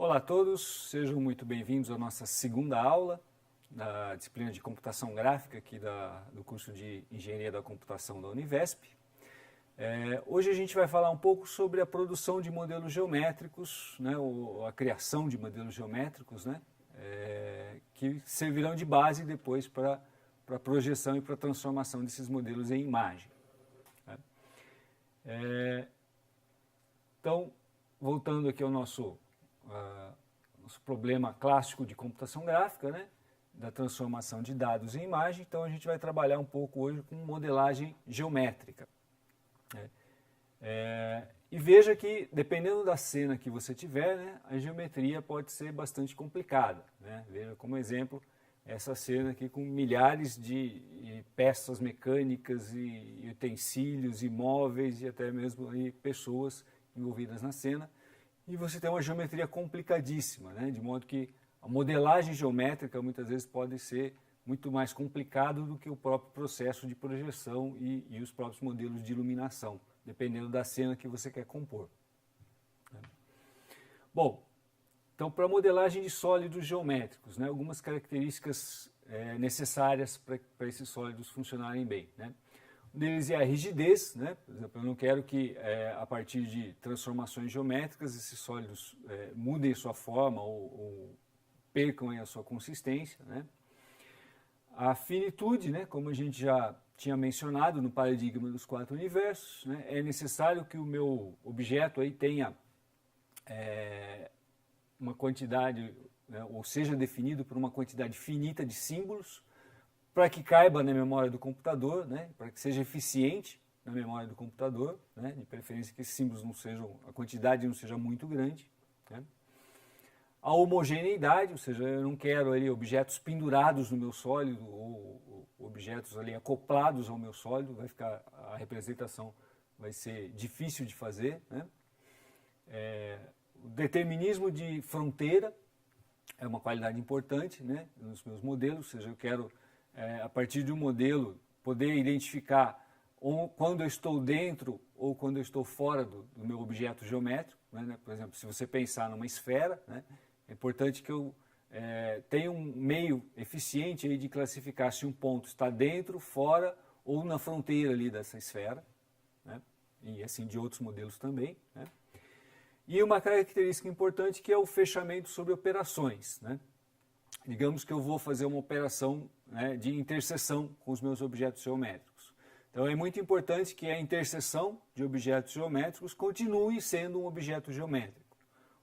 Olá a todos, sejam muito bem-vindos à nossa segunda aula da disciplina de computação gráfica aqui do curso de Engenharia da Computação da Univesp. Hoje a gente vai falar um pouco sobre a produção de modelos geométricos, né, ou a criação de modelos geométricos, né, que servirão de base depois para a projeção e para a transformação desses modelos em imagem. Então, voltando aqui ao nosso problema clássico de computação gráfica, né, da transformação de dados em imagem, então a gente vai trabalhar um pouco hoje com modelagem geométrica. E veja que, dependendo da cena que você tiver, né, a geometria pode ser bastante complicada, né? Veja como exemplo essa cena aqui com milhares de peças mecânicas e utensílios, imóveis e até mesmo aí pessoas envolvidas na cena. E você tem uma geometria complicadíssima, né? De modo que a modelagem geométrica muitas vezes pode ser muito mais complicado do que o próprio processo de projeção e os próprios modelos de iluminação, dependendo da cena que você quer compor. Bom, então para a modelagem de sólidos geométricos, né, algumas características necessárias para esses sólidos funcionarem bem, né? Um deles é a rigidez, né? Por exemplo, eu não quero que a partir de transformações geométricas esses sólidos mudem sua forma ou percam a sua consistência, né? A finitude, né? Como a gente já tinha mencionado no paradigma dos quatro universos, né? É necessário que o meu objeto aí tenha uma quantidade, né? Ou seja definido por uma quantidade finita de símbolos, para que caiba na memória do computador, né, para que seja eficiente na memória do computador, né, de preferência que esses símbolos não sejam, a quantidade não seja muito grande, né. A homogeneidade, ou seja, eu não quero ali objetos pendurados no meu sólido ou objetos ali acoplados ao meu sólido, a representação vai ser difícil de fazer, né. O determinismo de fronteira é uma qualidade importante, né, nos meus modelos, ou seja, eu quero a partir de um modelo, poder identificar quando eu estou dentro ou quando eu estou fora do meu objeto geométrico, né? Por exemplo, se você pensar numa esfera, né, é importante que eu tenha um meio eficiente aí de classificar se um ponto está dentro, fora ou na fronteira ali dessa esfera, né? E assim de outros modelos também, né? E uma característica importante que é o fechamento sobre operações, né? Digamos que eu vou fazer uma operação, né, de interseção com os meus objetos geométricos. Então é muito importante que a interseção de objetos geométricos continue sendo um objeto geométrico,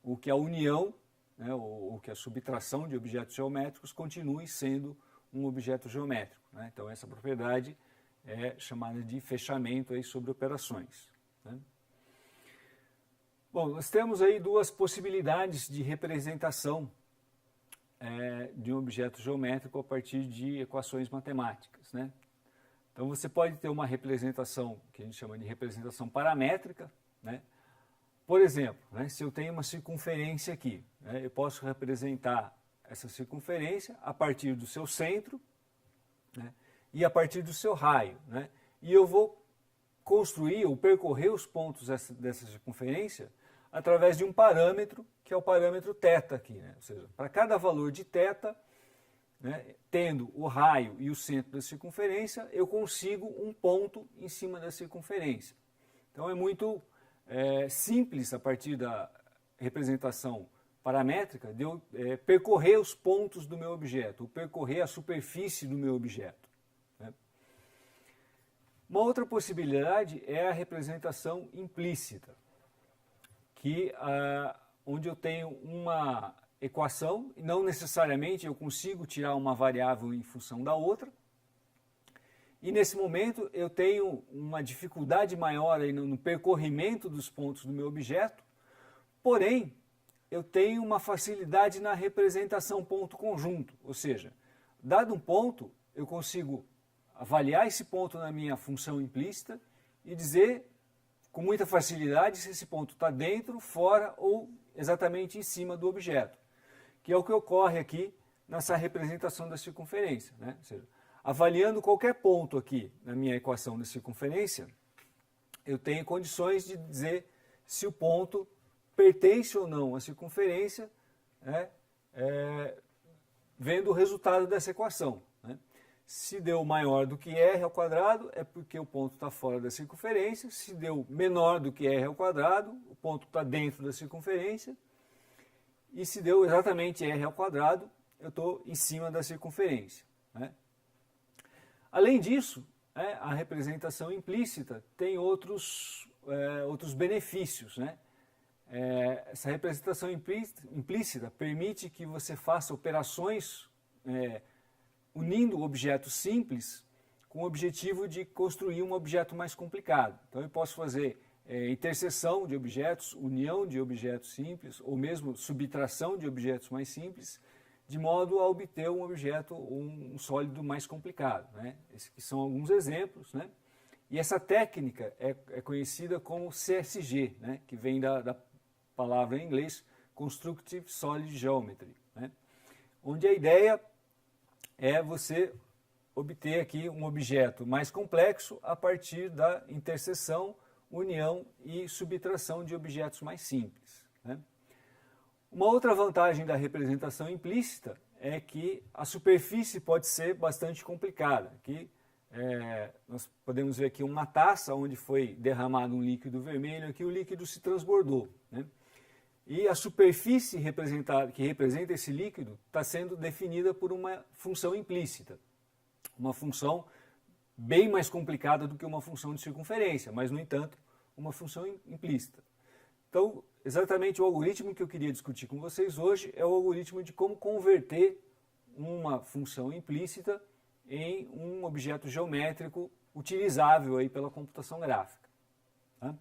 o que a união, né, ou que a subtração de objetos geométricos continue sendo um objeto geométrico, né? Então essa propriedade é chamada de fechamento aí sobre operações, né? Bom, nós temos aí duas possibilidades de representação de um objeto geométrico a partir de equações matemáticas, né? Então você pode ter uma representação que a gente chama de representação paramétrica, né? Por exemplo, né, se eu tenho uma circunferência aqui, né, eu posso representar essa circunferência a partir do seu centro, né, e a partir do seu raio, né? E eu vou construir ou percorrer os pontos dessa circunferência através de um parâmetro, que é o parâmetro θ aqui, né? Ou seja, para cada valor de θ, né, tendo o raio e o centro da circunferência, eu consigo um ponto em cima da circunferência. Então é muito simples, a partir da representação paramétrica, de eu percorrer os pontos do meu objeto, ou percorrer a superfície do meu objeto, né? Uma outra possibilidade é a representação implícita, onde eu tenho uma equação, e não necessariamente eu consigo tirar uma variável em função da outra, e nesse momento eu tenho uma dificuldade maior aí no percorrimento dos pontos do meu objeto, porém eu tenho uma facilidade na representação ponto-conjunto, ou seja, dado um ponto, eu consigo avaliar esse ponto na minha função implícita e dizer com muita facilidade se esse ponto está dentro, fora ou exatamente em cima do objeto, que é o que ocorre aqui nessa representação da circunferência, né? Ou seja, avaliando qualquer ponto aqui na minha equação de circunferência, eu tenho condições de dizer se o ponto pertence ou não à circunferência né, vendo o resultado dessa equação. Né? Se deu maior do que r ao quadrado, é porque o ponto está fora da circunferência. Se deu menor do que r ao quadrado, o ponto está dentro da circunferência. E se deu exatamente r ao quadrado, eu estou em cima da circunferência. Né? Além disso, a representação implícita tem outros benefícios. Né? Essa representação implícita permite que você faça operações unindo objetos simples com o objetivo de construir um objeto mais complicado. Então eu posso fazer interseção de objetos, união de objetos simples, ou mesmo subtração de objetos mais simples, de modo a obter um objeto, um sólido mais complicado. Né? Esses aqui são alguns exemplos. Né? E essa técnica é conhecida como CSG, né? Que vem da palavra em inglês Constructive Solid Geometry, né? Onde a ideia é você obter aqui um objeto mais complexo a partir da interseção, união e subtração de objetos mais simples. Né? Uma outra vantagem da representação implícita é que a superfície pode ser bastante complicada. Aqui, nós podemos ver aqui uma taça onde foi derramado um líquido vermelho, aqui o líquido se transbordou. Né? E a superfície que representa esse líquido está sendo definida por uma função implícita. Uma função bem mais complicada do que uma função de circunferência, mas, no entanto, uma função implícita. Então, exatamente o algoritmo que eu queria discutir com vocês hoje é o algoritmo de como converter uma função implícita em um objeto geométrico utilizável aí pela computação gráfica. Tá?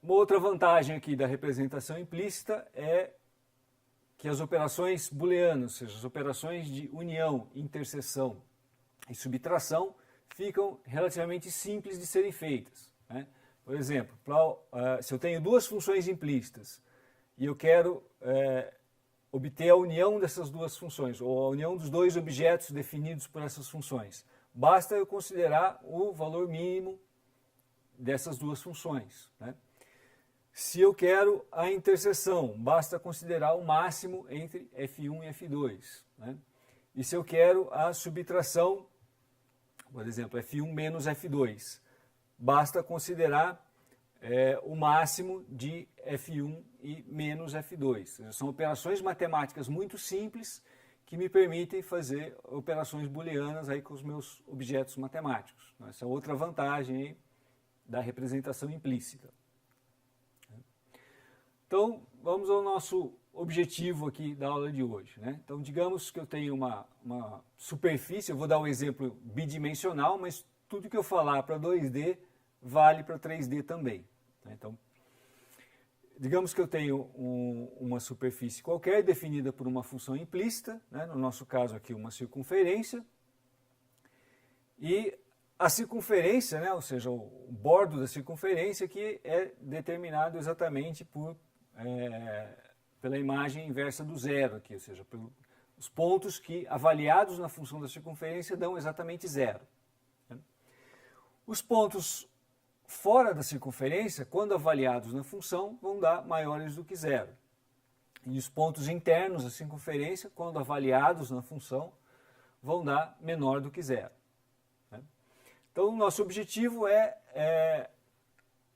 Uma outra vantagem aqui da representação implícita é que as operações booleanas, ou seja, as operações de união, interseção e subtração, ficam relativamente simples de serem feitas. Né? Por exemplo, se eu tenho duas funções implícitas e eu quero obter a união dessas duas funções, ou a união dos dois objetos definidos por essas funções, basta eu considerar o valor mínimo dessas duas funções. Né? Se eu quero a interseção, basta considerar o máximo entre f1 e f2. Né? E se eu quero a subtração, por exemplo, f1 menos f2, basta considerar o máximo de f1 e menos f2. São operações matemáticas muito simples que me permitem fazer operações booleanas aí com os meus objetos matemáticos. Essa é outra vantagem aí da representação implícita. Então, vamos ao nosso objetivo aqui da aula de hoje. Né? Então, digamos que eu tenho uma superfície, eu vou dar um exemplo bidimensional, mas tudo que eu falar para 2D vale para 3D também. Né? Então, digamos que eu tenho uma superfície qualquer definida por uma função implícita, né? No nosso caso aqui uma circunferência, e a circunferência, né? Ou seja, o bordo da circunferência aqui é determinado exatamente pela imagem inversa do zero aqui, ou seja, pelos pontos que avaliados na função da circunferência dão exatamente zero. Né? Os pontos fora da circunferência, quando avaliados na função, vão dar maiores do que zero. E os pontos internos da circunferência, quando avaliados na função, vão dar menor do que zero. Né? Então, o nosso objetivo é,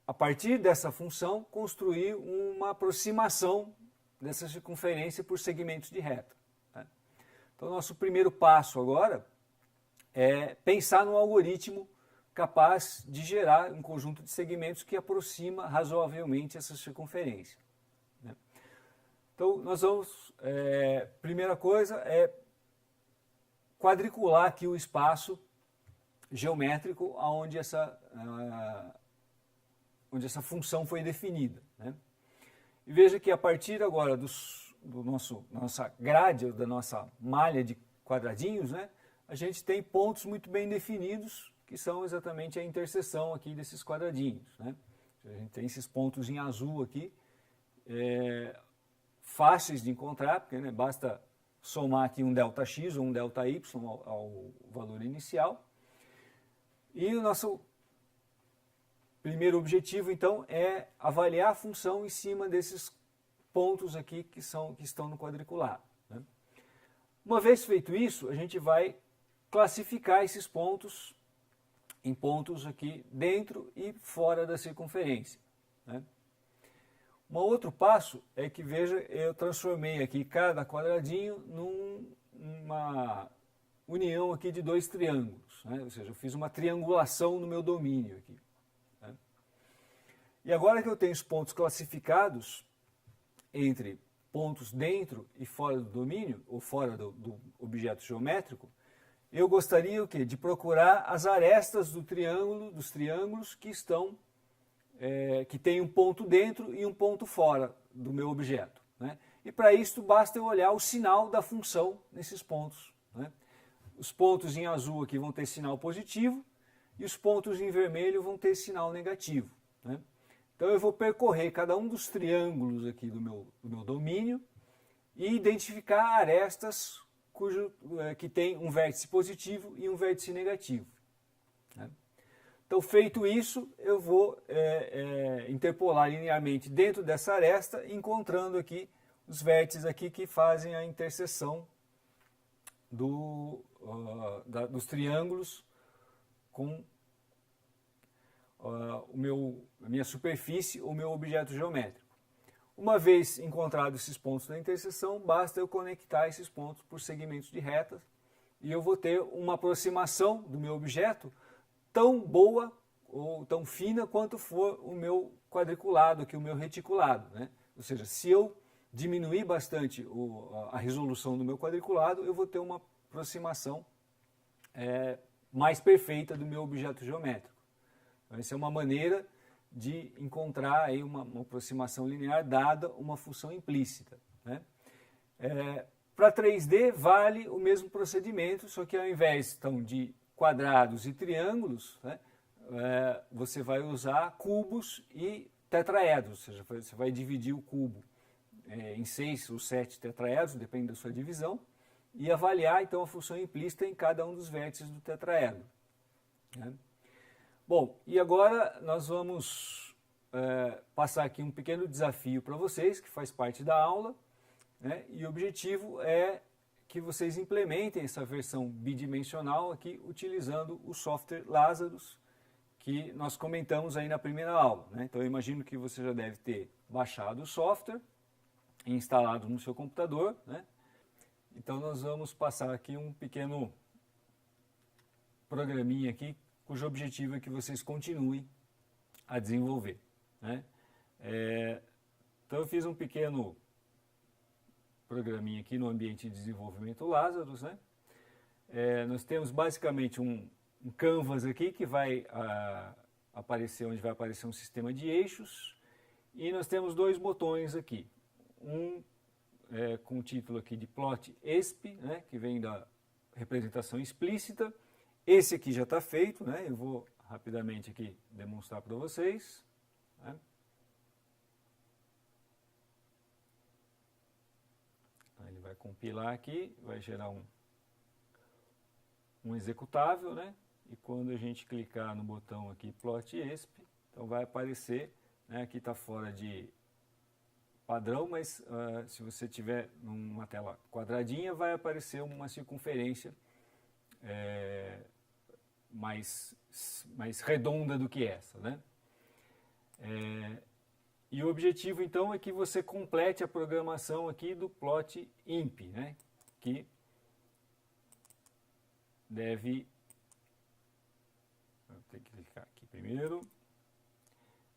a partir dessa função, construir uma aproximação dessa circunferência por segmentos de reta. Né? Então, o nosso primeiro passo agora é pensar num algoritmo capaz de gerar um conjunto de segmentos que aproxima razoavelmente essa circunferência. Né? Então, nós vamos, primeira coisa é quadricular aqui o espaço geométrico onde essa função foi definida. Né? E veja que a partir agora da nossa grade, da nossa malha de quadradinhos, né, a gente tem pontos muito bem definidos, que são exatamente a interseção aqui desses quadradinhos. Né? A gente tem esses pontos em azul aqui, fáceis de encontrar, porque né, basta somar aqui um ΔX ou um ΔY ao valor inicial. E o nosso primeiro objetivo, então, é avaliar a função em cima desses pontos aqui que estão no quadriculado, né? Uma vez feito isso, a gente vai classificar esses pontos em pontos aqui dentro e fora da circunferência, né? Um outro passo é que, veja, eu transformei aqui cada quadradinho numa união aqui de dois triângulos, né? Ou seja, eu fiz uma triangulação no meu domínio aqui, né? E agora que eu tenho os pontos classificados entre pontos dentro e fora do domínio, ou fora do objeto geométrico, eu gostaria o quê? De procurar as arestas dos triângulos que estão, que tem um ponto dentro e um ponto fora do meu objeto, né? E para isso basta eu olhar o sinal da função nesses pontos, né? Os pontos em azul aqui vão ter sinal positivo e os pontos em vermelho vão ter sinal negativo, né? Então eu vou percorrer cada um dos triângulos aqui do meu domínio e identificar arestas que tem um vértice positivo e um vértice negativo, né? Então, feito isso, eu vou interpolar linearmente dentro dessa aresta, encontrando aqui os vértices aqui que fazem a interseção dos triângulos com a minha superfície, o meu objeto geométrico. Uma vez encontrados esses pontos da interseção, basta eu conectar esses pontos por segmentos de retas e eu vou ter uma aproximação do meu objeto tão boa ou tão fina quanto for o meu quadriculado, aqui, o meu reticulado, né? Ou seja, se eu diminuir bastante a resolução do meu quadriculado, eu vou ter uma aproximação mais perfeita do meu objeto geométrico. Então, essa é uma maneira de encontrar aí uma aproximação linear dada uma função implícita, né? Para 3D vale o mesmo procedimento, só que ao invés então, de quadrados e triângulos, né, você vai usar cubos e tetraedros, ou seja, você vai dividir o cubo em 6 ou 7 tetraedros, depende da sua divisão, e avaliar então a função implícita em cada um dos vértices do tetraedro, né? Bom, e agora nós vamos passar aqui um pequeno desafio para vocês, que faz parte da aula, né, e o objetivo é que vocês implementem essa versão bidimensional aqui utilizando o software Lazarus, que nós comentamos aí na primeira aula, né? Então eu imagino que você já deve ter baixado o software e instalado no seu computador, né? Então nós vamos passar aqui um pequeno programinha aqui, cujo objetivo é que vocês continuem a desenvolver, né? Então eu fiz um pequeno programinha aqui no ambiente de desenvolvimento Lazarus, né? Nós temos basicamente um canvas aqui que vai aparecer, onde vai aparecer um sistema de eixos, e nós temos dois botões aqui, um com o título aqui de Plot Exp, né, que vem da representação explícita. Esse aqui já está feito, né? Eu vou rapidamente aqui demonstrar para vocês, né? Ele vai compilar aqui, vai gerar um executável, né? E quando a gente clicar no botão aqui Plot Exp, então vai aparecer, né? Aqui está fora de padrão, mas se você tiver numa tela quadradinha, vai aparecer uma circunferência mais redonda do que essa, né? E o objetivo então é que você complete a programação aqui do plot imp, né? Que deve, vou ter que clicar aqui primeiro,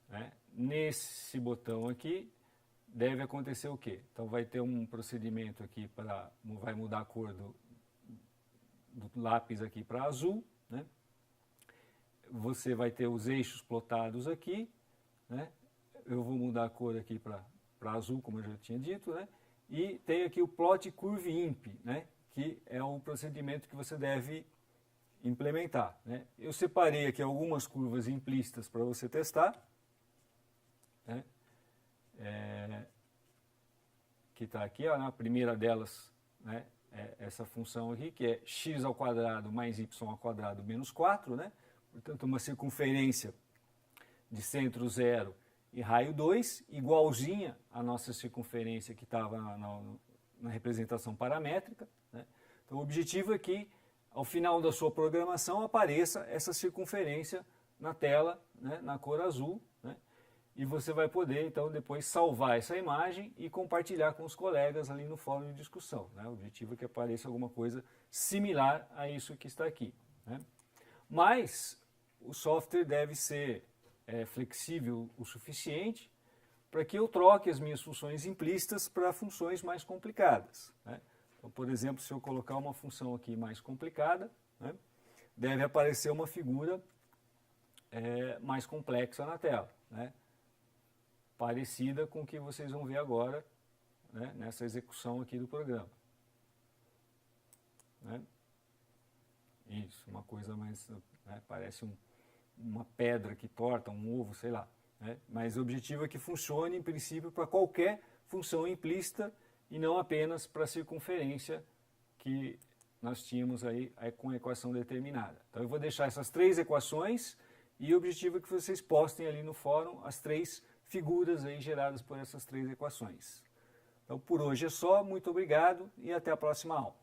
né? Nesse botão aqui deve acontecer o quê? Então vai ter um procedimento aqui vai mudar a cor do lápis aqui para azul, né? Você vai ter os eixos plotados aqui, né? Eu vou mudar a cor aqui para azul, como eu já tinha dito, né? E tem aqui o plot curve imp, né? Que é um procedimento que você deve implementar, né? Eu separei aqui algumas curvas implícitas para você testar, né? Que está aqui, ó, a primeira delas, né? É essa função aqui, que é x ao quadrado mais y ao quadrado menos 4, né? Portanto, uma circunferência de centro zero e raio 2, igualzinha à nossa circunferência que estava na representação paramétrica, né? Então o objetivo é que ao final da sua programação apareça essa circunferência na tela, né, na cor azul, né? E você vai poder então depois salvar essa imagem e compartilhar com os colegas ali no fórum de discussão, né? O objetivo é que apareça alguma coisa similar a isso que está aqui, né? Mas o software deve ser flexível o suficiente para que eu troque as minhas funções implícitas para funções mais complicadas, né? Então, por exemplo, se eu colocar uma função aqui mais complicada, né, deve aparecer uma figura mais complexa na tela, né, parecida com o que vocês vão ver agora, né, nessa execução aqui do programa, né? Isso, uma coisa mais, né, parece uma pedra que torta, um ovo, sei lá, né? Mas o objetivo é que funcione, em princípio, para qualquer função implícita e não apenas para a circunferência que nós tínhamos aí com a equação determinada. Então eu vou deixar essas 3 equações e o objetivo é que vocês postem ali no fórum as 3 figuras aí geradas por essas 3 equações. Então por hoje é só, muito obrigado e até a próxima aula.